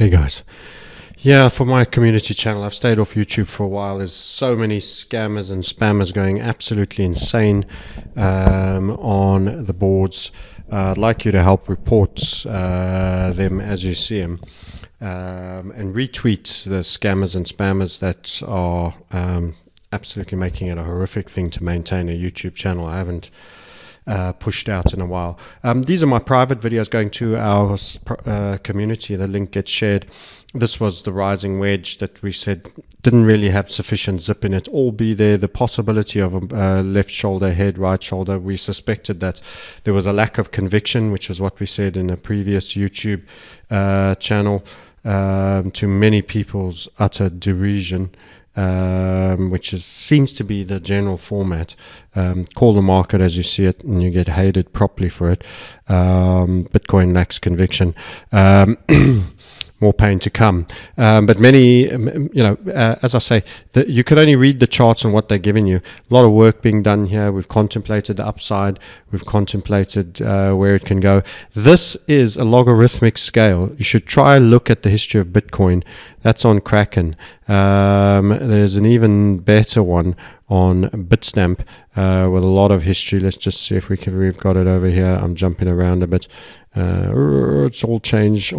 Hey guys. Yeah, for my community channel, I've stayed off YouTube for a while. There's so many scammers and spammers going absolutely insane on the boards. I'd like you to help report them as you see them and retweet the scammers and spammers that are absolutely making it a horrific thing to maintain a YouTube channel. I haven't pushed out in a while. These are my private videos going to our community. The link gets shared. This was the rising wedge that we said didn't really have sufficient zip in it. All be there. The possibility of a left shoulder, head, right shoulder. We suspected that there was a lack of conviction, which is what we said in a previous YouTube channel, to many people's utter derision. Which seems to be the general format. Call the market as you see it, and you get hated properly for it. Bitcoin lacks conviction. More pain to come. But many, as I say, you can only read the charts and what they're giving you. A lot of work being done here. We've contemplated the upside. We've contemplated where it can go. This is a logarithmic scale. You should try and look at the history of Bitcoin. That's on Kraken. There's an even better one on Bitstamp with a lot of history. Let's just see if we've got it over here. I'm jumping around a bit. It's all change.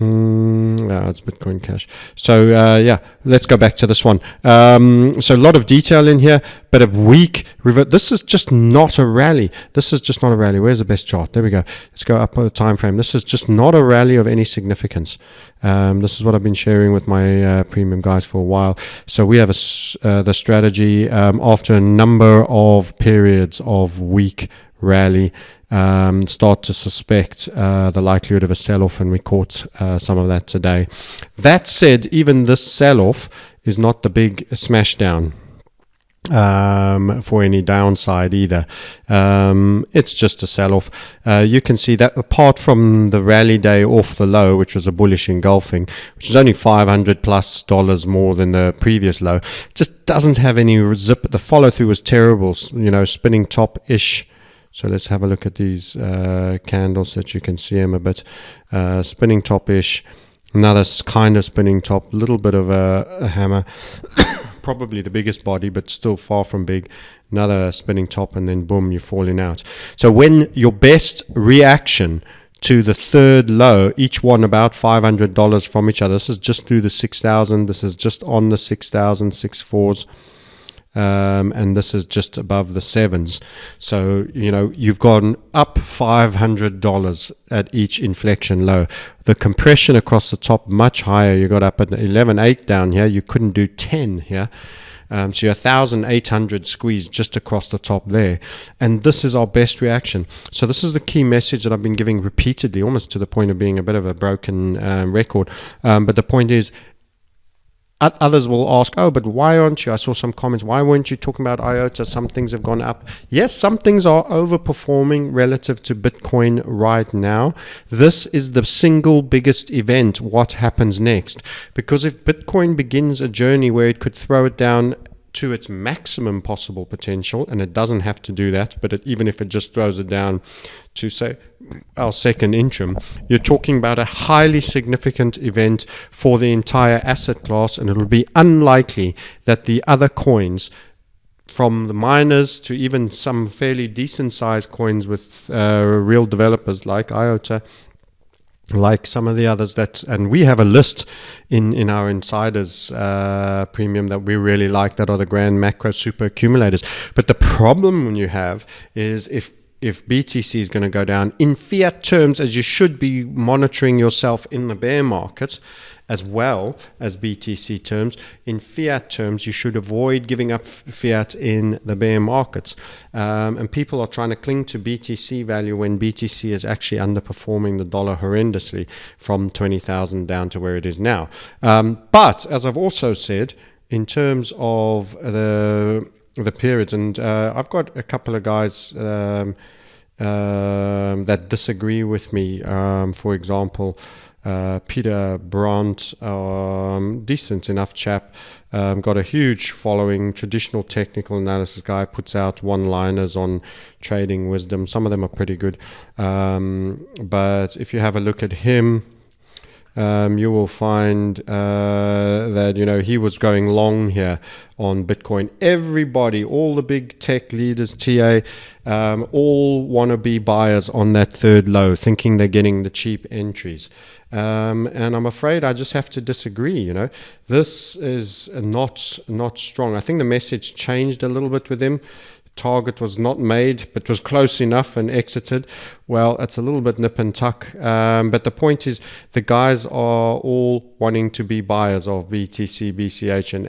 It's Bitcoin Cash. So yeah, let's go back to this one. So a lot of detail in here, but a weak revert. This is just not a rally. Where's the best chart? There we go. Let's go up on the time frame. This is just not a rally of any significance. This is what I've been sharing with my premium guys for a while. So we have the strategy after a number of periods of weak rally, start to suspect the likelihood of a sell-off, and we caught some of that today. That said, even this sell-off is not the big smash down for any downside either. It's just a sell-off. You can see that apart from the rally day off the low, which was a bullish engulfing, which is only $500+ more than the previous low, just doesn't have any zip. The follow-through was terrible, spinning top-ish. So let's have a look at these candles that you can see them a bit. Spinning top-ish, another kind of spinning top, little bit of a hammer, probably the biggest body, but still far from big. Another spinning top, and then boom, you're falling out. So when your best reaction to the third low, each one about $500 from each other. This is just through the 6,000. This is just on the 6,000, 6.4s. And this is just above the 7s. So, you've gone up $500 at each inflection low. The compression across the top much higher. You got up at 11.8 down here. You couldn't do 10 here. So you're 1,800 squeezed just across the top there. And this is our best reaction. So this is the key message that I've been giving repeatedly, almost to the point of being a bit of a broken record. But the point is, others will ask, but why aren't you? I saw some comments. Why weren't you talking about IOTA? Some things have gone up. Yes, some things are overperforming relative to Bitcoin right now. This is the single biggest event. What happens next? Because if Bitcoin begins a journey where it could throw it down to its maximum possible potential, and it doesn't have to do that, but even if it just throws it down to, say, our second interim, you're talking about a highly significant event for the entire asset class, and it'll be unlikely that the other coins, from the miners to even some fairly decent sized coins with real developers like IOTA, like some of the others and we have a list in our insiders premium that we really like, that are the grand macro super accumulators. But the problem you have is if BTC is going to go down in fiat terms, as you should be monitoring yourself in the bear market as well as BTC terms, in fiat terms, you should avoid giving up fiat in the bear markets. And people are trying to cling to BTC value when BTC is actually underperforming the dollar horrendously from 20,000 down to where it is now. But as I've also said, in terms of the periods, and I've got a couple of guys that disagree with me. For example, Peter Brandt, decent enough chap, got a huge following, traditional technical analysis guy, puts out one-liners on trading wisdom. Some of them are pretty good. But if you have a look at him, you will find that, you know, he was going long here on Bitcoin. Everybody, all the big tech leaders, TA, all want to be buyers on that third low, thinking they're getting the cheap entries. And I'm afraid I just have to disagree. You know, this is not strong. I think the message changed a little bit with him. Target was not made, but was close enough and exited. Well, it's a little bit nip and tuck. But the point is, the guys are all wanting to be buyers of BTC, BCH, and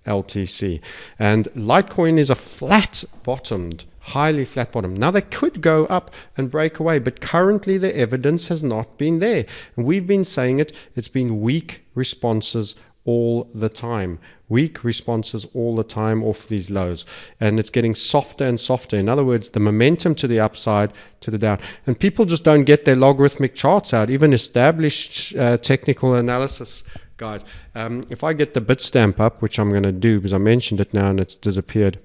LTC. And Litecoin is a flat bottomed, highly flat bottom. Now they could go up and break away, but currently the evidence has not been there. And we've been saying it's been weak responses all the time. Weak responses all the time off these lows, and it's getting softer and softer. In other words, the momentum to the upside, to the down, and people just don't get their logarithmic charts out. Even established technical analysis guys. If I get the Bitstamp up, which I'm going to do because I mentioned it now and it's disappeared.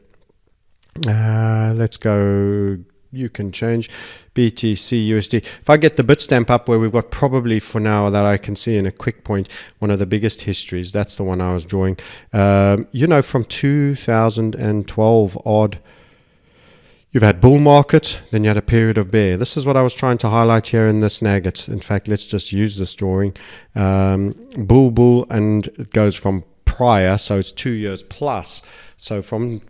Let's go. You can change BTC USD. If I get the Bitstamp up, where we've got probably for now that I can see in a quick point, one of the biggest histories, that's the one I was drawing. You know, from 2012 odd, you've had bull market, then you had a period of bear. This is what I was trying to highlight here in this nugget. In fact, let's just use this drawing. Bull, and it goes from prior, so it's 2 years plus. So from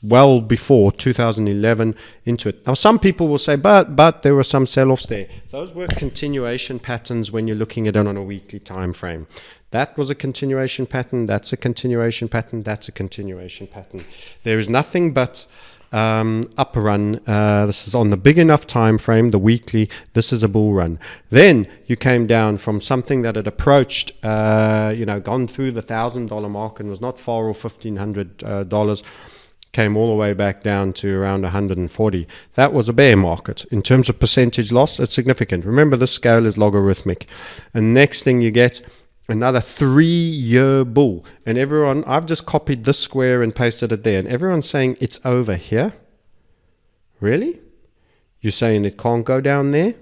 well before 2011 into it. Now some people will say, but there were some sell-offs there. Those were continuation patterns when you're looking at it on a weekly time frame. That was a continuation pattern, that's a continuation pattern, that's a continuation pattern. There is nothing but upper run. This is on the big enough time frame, the weekly. This is a bull run. Then you came down from something that had approached, gone through the $1,000 mark and was not far off $1,500. Came all the way back down to around 140. That was a bear market. In terms of percentage loss, it's significant. Remember, this scale is logarithmic. And next thing you get, another 3-year bull. And everyone, I've just copied this square and pasted it there. And everyone's saying it's over here. Really? You're saying it can't go down there?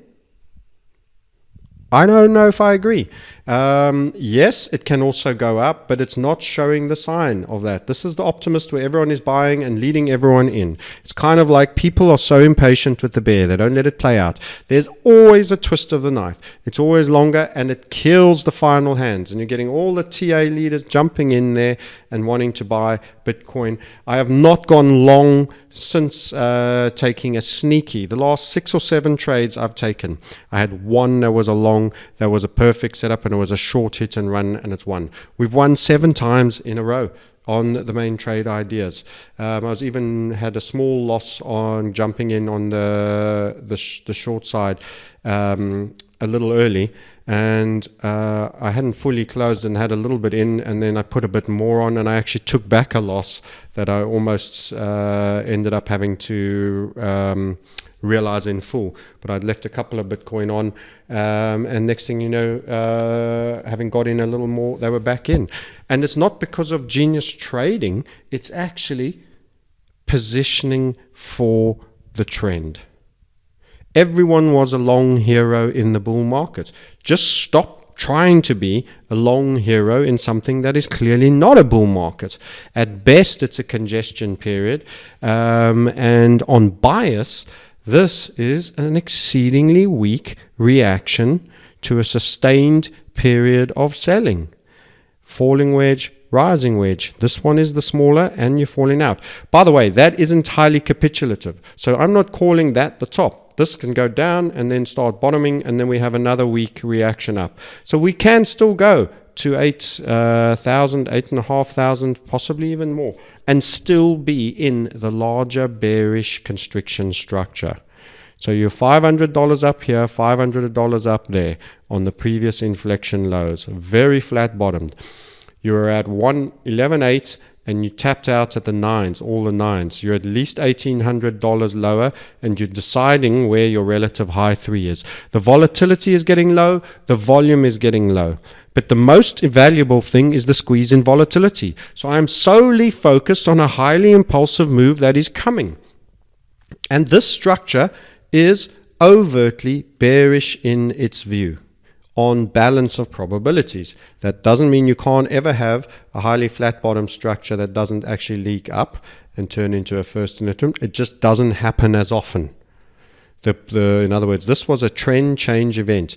I don't know if I agree. Yes, it can also go up, but it's not showing the sign of that. This is the optimist where everyone is buying and leading everyone in. It's kind of like people are so impatient with the bear. They don't let it play out. There's always a twist of the knife. It's always longer and it kills the final hands. And you're getting all the TA leaders jumping in there and wanting to buy Bitcoin. I have not gone long since taking a sneaky. The last 6 or 7 trades I've taken, I had one that was a long, that was a perfect setup, and it was a short hit and run, and it's won. We've won 7 times in a row on the main trade ideas. I was even had a small loss on jumping in on the short side a little early, and I hadn't fully closed and had a little bit in, and then I put a bit more on, and I actually took back a loss that I almost ended up having to realize in full. But I'd left a couple of Bitcoin on, and next thing you know, having got in a little more, they were back in. And it's not because of genius trading, it's actually positioning for the trend. Everyone was a long hero in the bull market. Just stop trying to be a long hero in something that is clearly not a bull market. At best, it's a congestion period. And on bias, this is an exceedingly weak reaction to a sustained period of selling. Falling wedge, rising wedge. This one is the smaller and you're falling out. By the way, that isn't highly capitulative. So I'm not calling that the top. This can go down and then start bottoming, and then we have another weak reaction up. So we can still go to 8,000, 8,500, possibly even more, and still be in the larger bearish constriction structure. So you're $500 up here, $500 up there on the previous inflection lows, very flat bottomed. You were at 111.8 and you tapped out at the 9s, all the 9s. You're at least $1,800 lower, and you're deciding where your relative high 3 is. The volatility is getting low, the volume is getting low. But the most valuable thing is the squeeze in volatility. So I'm solely focused on a highly impulsive move that is coming. And this structure is overtly bearish in its view. on balance of probabilities. That doesn't mean you can't ever have a highly flat bottom structure that doesn't actually leak up and turn into a first in a twin. It just doesn't happen as often. In other words, this was a trend change event.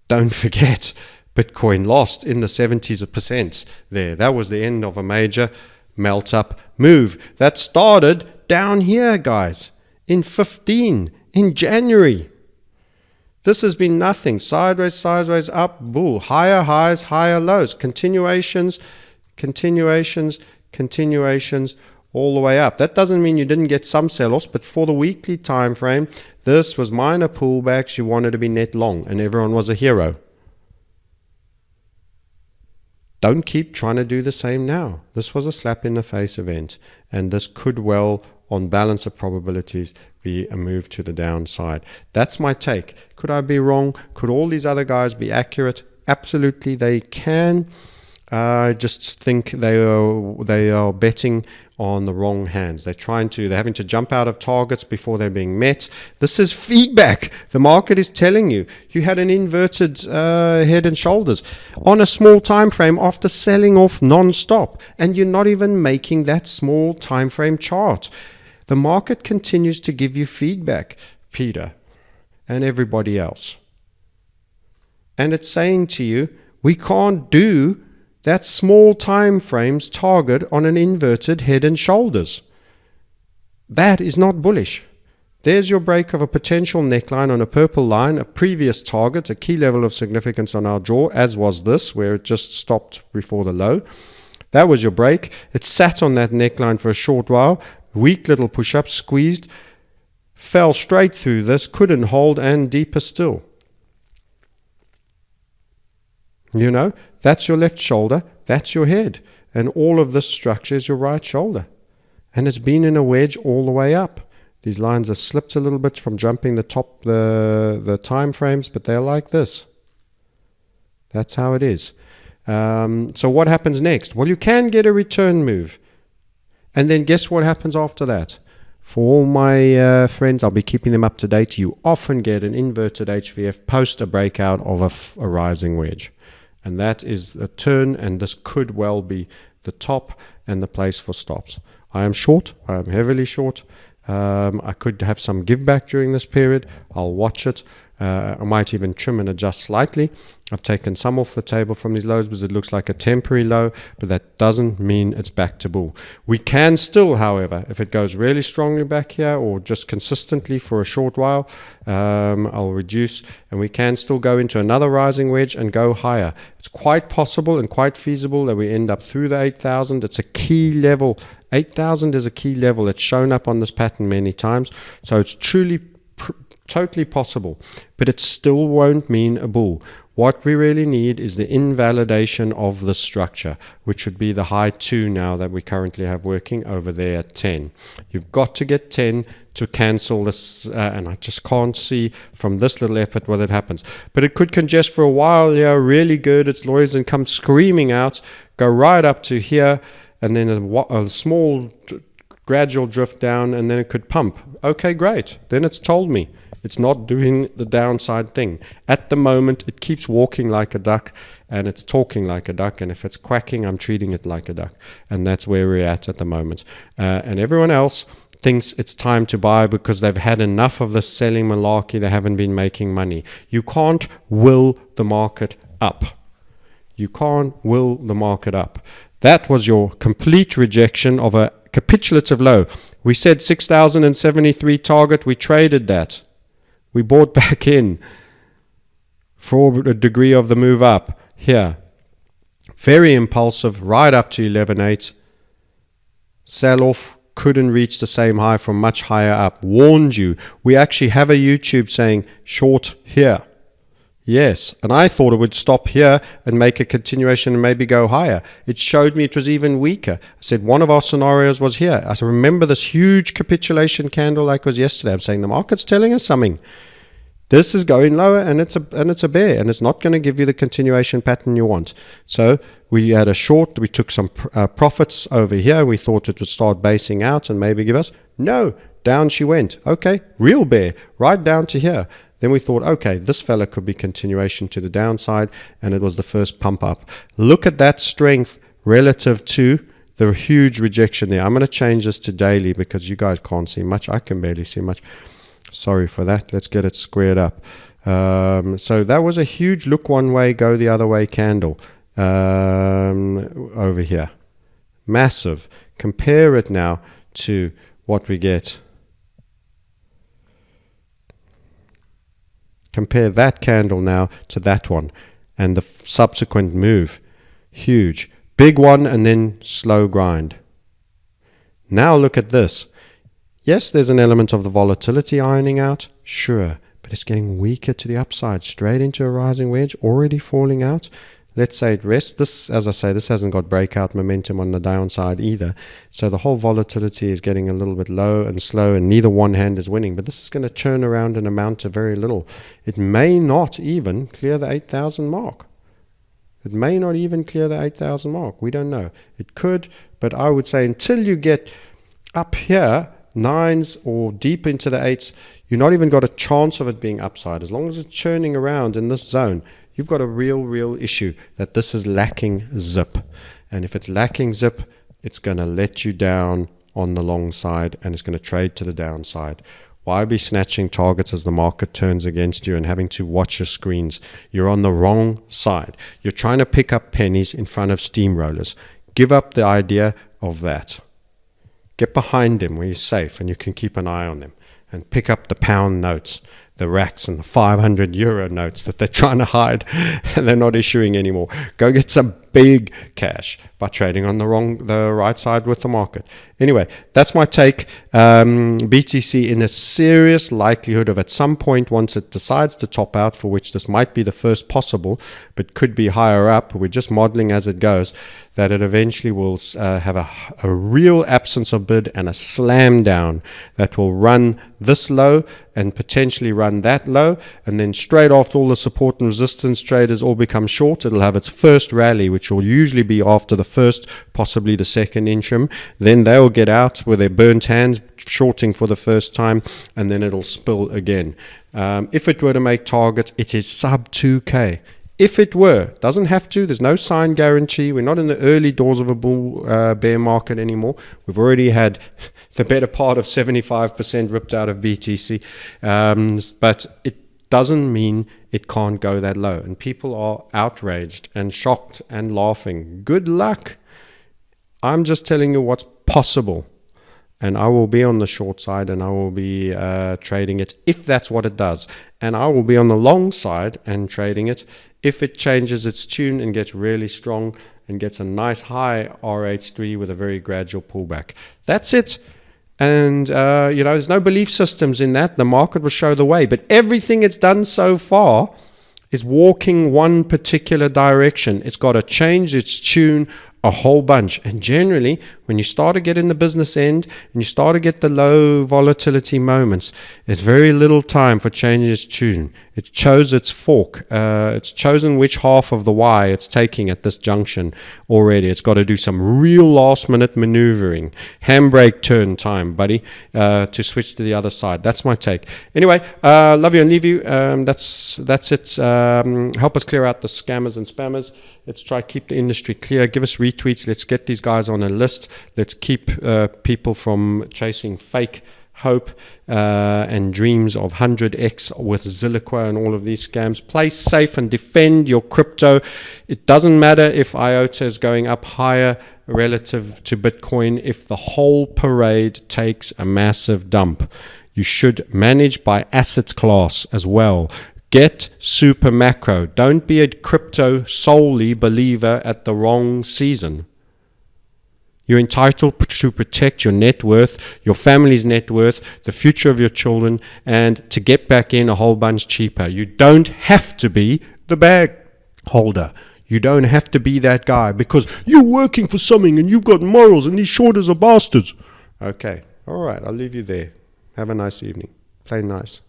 Don't forget, Bitcoin lost in the 70% there. That was the end of a major melt up move that started down here, guys, in January. This has been nothing. Sideways, sideways, up, bull. Higher highs, higher lows. Continuations, all the way up. That doesn't mean you didn't get some sell-offs, but for the weekly time frame, this was minor pullbacks. You wanted to be net long, and everyone was a hero. Don't keep trying to do the same now. This was a slap in the face event, and this could well, on balance of probabilities, be a move to the downside. That's my take. Could I be wrong? Could all these other guys be accurate? Absolutely, they can. I just think they are betting on the wrong hands. They're having to jump out of targets before they're being met. This is feedback. The market is telling you had an inverted head and shoulders on a small time frame after selling off non-stop, and you're not even making that small time frame chart. The market continues to give you feedback, Peter, and everybody else. And it's saying to you, we can't do that small time frames target on an inverted head and shoulders. That is not bullish. There's your break of a potential neckline on a purple line, a previous target, a key level of significance on our jaw, as was this, where it just stopped before the low. That was your break. It sat on that neckline for a short while. Weak little push-up, squeezed, fell straight through this, couldn't hold, and deeper still. You know, that's your left shoulder, that's your head, and all of this structure is your right shoulder. And it's been in a wedge all the way up. These lines have slipped a little bit from jumping the time frames, but they're like this. That's how it is. So what happens next? Well, you can get a return move. And then guess what happens after that? For all my friends, I'll be keeping them up to date. You often get an inverted HVF post a breakout of a rising wedge. And that is a turn, and this could well be the top and the place for stops. I am short. I am heavily short. I could have some give back during this period. I'll watch it. I might even trim and adjust slightly. I've taken some off the table from these lows because it looks like a temporary low, but that doesn't mean it's back to bull. We can still, however, if it goes really strongly back here or just consistently for a short while, I'll reduce, and we can still go into another rising wedge and go higher. It's quite possible and quite feasible that we end up through the 8,000. It's a key level. 8,000 is a key level. It's shown up on this pattern many times, so it's truly totally possible, but it still won't mean a bull. What we really need is the invalidation of the structure, which would be the high 2 now that we currently have working over there at 10. You've got to get 10 to cancel this, and I just can't see from this little effort whether it happens. But it could congest for a while, yeah, really good. It's lawyers and come screaming out, go right up to here, and then a small gradual drift down, and then it could pump. Okay, great. Then it's told me. It's not doing the downside thing. At the moment, it keeps walking like a duck, and it's talking like a duck, and if it's quacking, I'm treating it like a duck. And that's where we're at the moment. And everyone else thinks it's time to buy because they've had enough of this selling malarkey. They haven't been making money. You can't will the market up. You can't will the market up. That was your complete rejection of a capitulative low. We said 6,073 target. We traded that. We bought back in for a degree of the move up here. Very impulsive, right up to 11.8. Sell off, couldn't reach the same high from much higher up. Warned you. We actually have a YouTube saying short here. Yes, and I thought it would stop here and make a continuation and maybe go higher. It showed me it was even weaker. I said one of our scenarios was here. I said, remember this huge capitulation candle like it was yesterday. I'm saying the market's telling us something. This is going lower, and it's a bear, and it's not going to give you the continuation pattern you want. So we had a short. We took some profits over here. We thought it would start basing out and maybe give us. No, down she went. Okay, real bear, right down to here. Then we thought, okay, this fella could be continuation to the downside, and it was the first pump up. Look at that strength relative to the huge rejection there. I'm going to change this to daily because you guys can't see much. I can barely see much. Sorry for that. Let's get it squared up. So that was a huge look one way, go the other way candle over here. Massive. Compare it now to what we get. Compare that candle now to that one and the subsequent move. Huge. Big one and then slow grind. Now look at this. Yes, there's an element of the volatility ironing out. Sure. But it's getting weaker to the upside. Straight into a rising wedge. Already falling out. Let's say it rests. This, as I say, this hasn't got breakout momentum on the downside either. So the whole volatility is getting a little bit low and slow, and neither one hand is winning. But this is going to churn around and amount to very little. It may not even clear the 8,000 mark. It may not even clear the 8,000 mark. We don't know. It could, but I would say until you get up here, 9s or deep into the 8s, you're not even got a chance of it being upside. As long as it's churning around in this zone, you've got a real issue that this is lacking zip. And if it's lacking zip, it's going to let you down on the long side and it's going to trade to the downside. Why be snatching targets as the market turns against you and having to watch your screens? You're on the wrong side. You're trying to pick up pennies in front of steamrollers. Give up the idea of that. Get behind them where you're safe and you can keep an eye on them. And pick up the pound notes, the racks and the 500 euro notes that they're trying to hide and they're not issuing anymore. Go get some big cash by trading on the right side with the market. Anyway, that's my take. BTC in a serious likelihood of at some point, once it decides to top out, for which this might be the first possible, but could be higher up, we're just modeling as it goes, that it eventually will have a real absence of bid and a slam down that will run this low and potentially run that low, and then straight after all the support and resistance traders all become short, it'll have its first rally, which will usually be after the first, possibly the second interim. Then they'll get out with their burnt hands, shorting for the first time, and then it'll spill again. If it were to make targets, it is sub 2K. If it were, doesn't have to, there's no sign guarantee. We're not in the early doors of a bull bear market anymore. We've already had the better part of 75% ripped out of BTC. But it doesn't mean it can't go that low. And people are outraged and shocked and laughing. Good luck. I'm just telling you what's possible. And I will be on the short side and I will be trading it if that's what it does. And I will be on the long side and trading it if it changes its tune and gets really strong and gets a nice high RH3 with a very gradual pullback. That's it. And, there's no belief systems in that. The market will show the way. But everything it's done so far is walking one particular direction. It's got to change its tune a whole bunch. And generally, when you start to get in the business end and you start to get the low volatility moments, there's very little time for changing its tune. It chose its fork. It's chosen which half of the Y it's taking at this junction already. It's got to do some real last minute maneuvering. Handbrake turn time, buddy, to switch to the other side. That's my take. Anyway, love you and leave you. That's it. Help us clear out the scammers and spammers. Let's try keep the industry clear. Give us retweets. Let's get these guys on a list. Let's keep people from chasing fake hope and dreams of 100x with Zilliqa and all of these scams. Play safe and defend your crypto. It doesn't matter if IOTA is going up higher relative to Bitcoin. If the whole parade takes a massive dump, you should manage by asset class as well. Get super macro. Don't be a crypto solely believer at the wrong season. You're entitled to protect your net worth, your family's net worth, the future of your children, and to get back in a whole bunch cheaper. You don't have to be the bag holder. You don't have to be that guy because you're working for something and you've got morals and these shorters are bastards. Okay. All right. I'll leave you there. Have a nice evening. Play nice.